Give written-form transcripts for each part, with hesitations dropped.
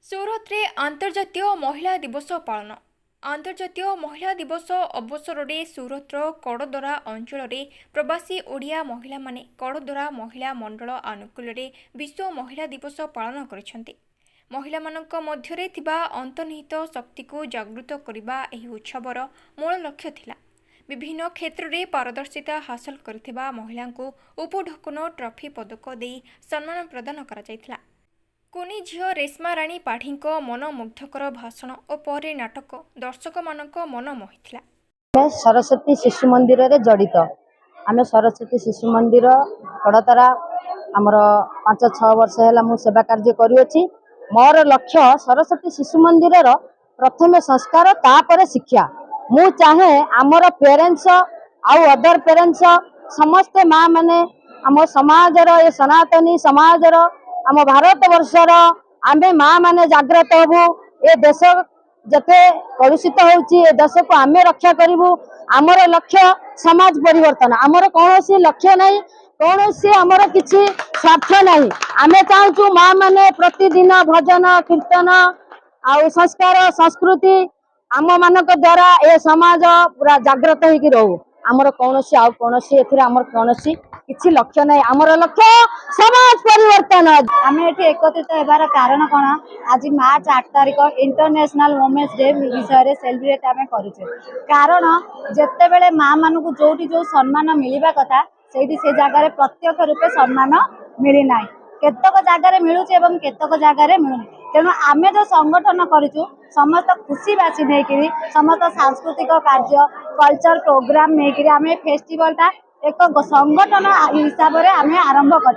ସୁରତରେ ଆନ୍ତର୍ଜାତୀୟ ମହିଳା ଦିବସ ପାଳନ। ଆନ୍ତର୍ଜାତୀୟ ମହିଳା ଦିବସ ଅବସରରେ ସୁରତର କଡ଼ଦରା ଅଞ୍ଚଳରେ ପ୍ରବାସୀ ଓଡ଼ିଆ ମହିଳାମାନେ କଡ଼ଦରା ମହିଳା ମଣ୍ଡଳ ଆନୁକୂଲ୍ୟରେ ବିଶ୍ୱ ମହିଳା ଦିବସ ପାଳନ କରିଛନ୍ତି। ମହିଳାମାନଙ୍କ ମଧ୍ୟରେ ଥିବା ଅନ୍ତର୍ନିହିତ ଶକ୍ତିକୁ ଜାଗୃତ କରିବା ଏହି ଉତ୍ସବର ମୂଳ ଲକ୍ଷ୍ୟ ଥିଲା। ବିଭିନ୍ନ କ୍ଷେତ୍ରରେ ପାରଦର୍ଶିତା ହାସଲ କରିଥିବା ମହିଳାଙ୍କୁ ଉପଢୌକନ ଟ୍ରଫି ପଦକ ଦେଇ ସମ୍ମାନ ପ୍ରଦାନ କରାଯାଇଥିଲା। କୁନି ଝିଅ ରେଶ୍ମା ରାଣୀ ପାଢ଼ୀଙ୍କ ମନମୁଗ୍ଧକର ଭାଷଣ ଓ ପରେ ନାଟକ ଦର୍ଶକମାନଙ୍କ ମନ ମୋହିଥିଲା। ଆମେ ସରସ୍ୱତୀ ଶିଶୁ ମନ୍ଦିରରେ ଜଡ଼ିତ। ଆମେ ସରସ୍ୱତୀ ଶିଶୁ ମନ୍ଦିର କଡ଼ତରା ଆମର 5-6 ବର୍ଷ ହେଲା ମୁଁ ସେବା କାର୍ଯ୍ୟ କରୁଅଛି। ମୋର ଲକ୍ଷ୍ୟ ସରସ୍ୱତୀ ଶିଶୁ ମନ୍ଦିରର ପ୍ରଥମେ ସଂସ୍କାର ତାପରେ ଶିକ୍ଷା। ମୁଁ ଚାହେଁ ଆମର ପ୍ୟାରେଣ୍ଟସ ଆଉ ଅଦର ପ୍ୟାରେଣ୍ଟସ ସମସ୍ତେ ମା ମାନେ ଆମ ସମାଜର ଏ ସନାତନୀ ସମାଜର ଆମ ଭାରତ ବର୍ଷର आमे माँ माने जागृत हबु। ए देश जते कलुषित होउची ए देश को आमे रक्षा करिवु। आमर लक्ष्य समाज परिवर्तन। आमर कोनोसी लक्ष्य नहीं, कोनोसी आमर किछि स्वार्थ नहीं। आमे चाहूचु माँ माने प्रतिदिन भजन कीर्तन आउ संस्कार संस्कृति आम मानक द्वारा ए समाज पूरा जागृत होइकी रहू। आमर कोनोसी आउ कोनोसी एथिरा आमर कोनोसी किछि लक्ष्य नहीं। आमर लक्ष्य समाज परिवर्तन। आमे एठी एकत्रित हेबार कारण कोन आज मार्च 8 तारिख इंटरनेशनल वुमेन्स डे विषय रे सेलिब्रेट आमे करूचे। कारण जत्ते बेले माँ मानकु जोटी जो सम्मान मिलिबा कथा सेठी से जागा रे प्रत्यक्ष रूपे सम्मान मिली नाही। केतक जागा रे मिलुचे एवं केतक जागा रे मिलुनी। तेणु आमे जो संगठन करूचु समस्त खुशी बासी नेकिरी समस्त सांस्कृतिक कार्य कल्चर प्रोग्राम नेकिरी आमे फेस्टिवल टा एक संगठन हिसाब से आम आरंभ कर।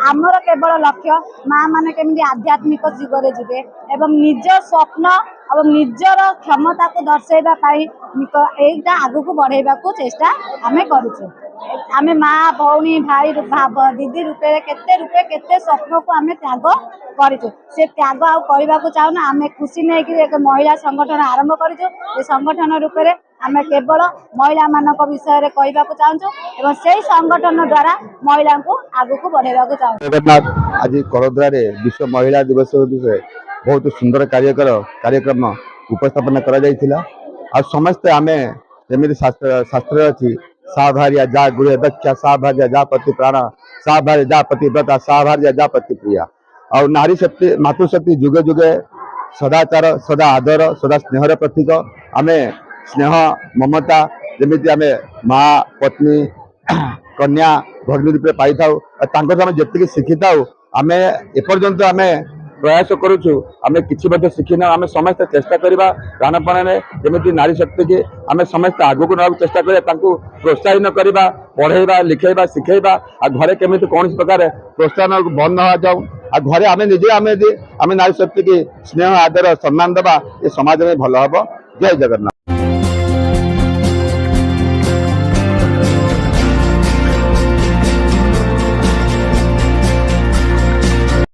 आमर केवल लक्ष्य माँ मैंने केमी आध्यात्मिक जुगरे जीवे एवं निज स्वप्न और निजर क्षमता को दर्शाइवाई यहीटा आग को बढ़ावा को चेष्टा आम करुचु। आम माँ भौणी भाई दीदी रूपे केते स्वप्न को आम त्याग करूँ। से त्याग आने को चाहूना आम खुशी नहीं कि एक महिला संगठन आरंभ करूँ। संगठन रूप में आम केवल महिला मान विषय कहवा चाहूँ एवं से संगठन द्वारा महिला को आग को बढ़ावा चाहूँ। आज कड़ोदरा विश्व महिला दिवस बहुत सुंदर कार्यक्रम उपस्थापन कर समस्ते आम जमी शास्त्र अच्छी सा भार्या जा गृह दक्षा सा भार्या जा पति प्राण सा भार्या जा पति व्रता सा भार्या जा पति प्रिया और नारी शक्ति मातृशक्ति जुगे जुगे सदाचार सदा आदर सदा स्नेहर प्रतीक। आम स्नेह ममता जमी आम माँ पत्नी कन्या भगिनी रूपे पाई था जी शिखी था आम एपर्यंत आम प्रयास करुचु। आम किसी शिखिना आम समस्त चेष्टा करवा प्राणपण में जमी नारी शक्ति की आम समस्त आग को ना चेष्टा करा प्रोत्साहन करवा पढ़ेवा लिखेवा शिखेवा आ घरे केमी कौन प्रकार प्रोत्साहन बंद न जाऊ आ घरे आम निजे आम नारी शक्ति की स्नेह आदर सम्मान देवा ये समाज में भल हम। जय जगन्नाथ।